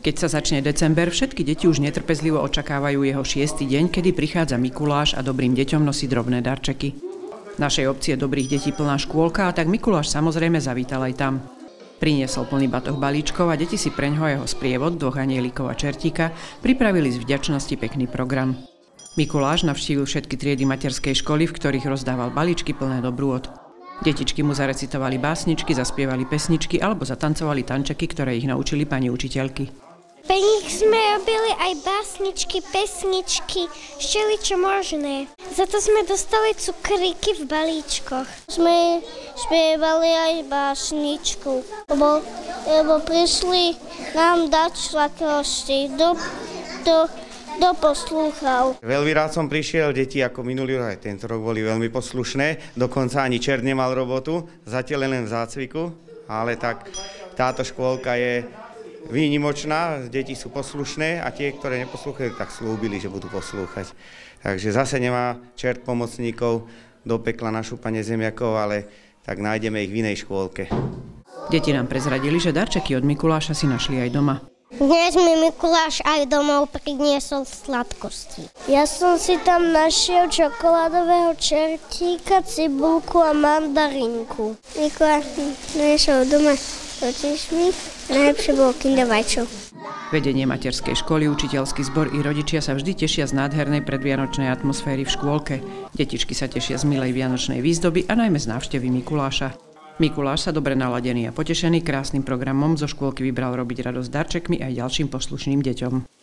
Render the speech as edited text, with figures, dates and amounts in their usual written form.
Keď sa začne december, všetky deti už netrpezlivo očakávajú jeho 6. deň, kedy prichádza Mikuláš a dobrým deťom nosí drobné darčeky. V našej obci je dobrých detí plná škôlka, a tak Mikuláš samozrejme zavítal aj tam. Priniesol plný batoh balíčkov a deti si preňho a jeho sprievod, 2 anielikov a čertíka, pripravili z vďačnosti pekný program. Mikuláš navštívil všetky triedy materskej školy, v ktorých rozdával balíčky plné dobrôt. Detičky mu zarecitovali básničky, zaspievali pesničky alebo zatancovali tančeky, ktoré ich naučili pani učiteľky. Pre nich sme robili aj básničky, pesničky, všeličo možné. Za to sme dostali cukríky v balíčkoch. Sme spievali aj básničku, lebo prišli nám dať sladkosti do poslúchal. Veľmi rád som prišiel, deti ako minulý rok aj tento rok boli veľmi poslušné, dokonca ani čert nemal robotu, zatiaľ len v zácviku, ale tak táto škôlka je výnimočná, deti sú poslušné a tie, ktoré neposlúchajú, tak slúbili, že budú poslúchať. Takže zase nemá čert pomocníkov do pekla našúpanie zemiakov, ale tak nájdeme ich v inej škôlke. Deti nám prezradili, že darčeky od Mikuláša si našli aj doma. Dnes mi Mikuláš aj domov priniesol sladkosti. Ja som si tam našiel čokoládového čertíka, cibulku a mandarinku. Mikuláš mi doniesol doma totiž mi najlepšie bolo Kinder vajčo. Vedenie materskej školy, učiteľský zbor i rodičia sa vždy tešia z nádhernej predvianočnej atmosféry v škôlke. Detičky sa tešia z milej vianočnej výzdoby a najmä z návštevy Mikuláša. Mikuláš sa dobre naladený a potešený krásnym programom zo škôlky vybral robiť radosť darčekmi aj ďalším poslušným deťom.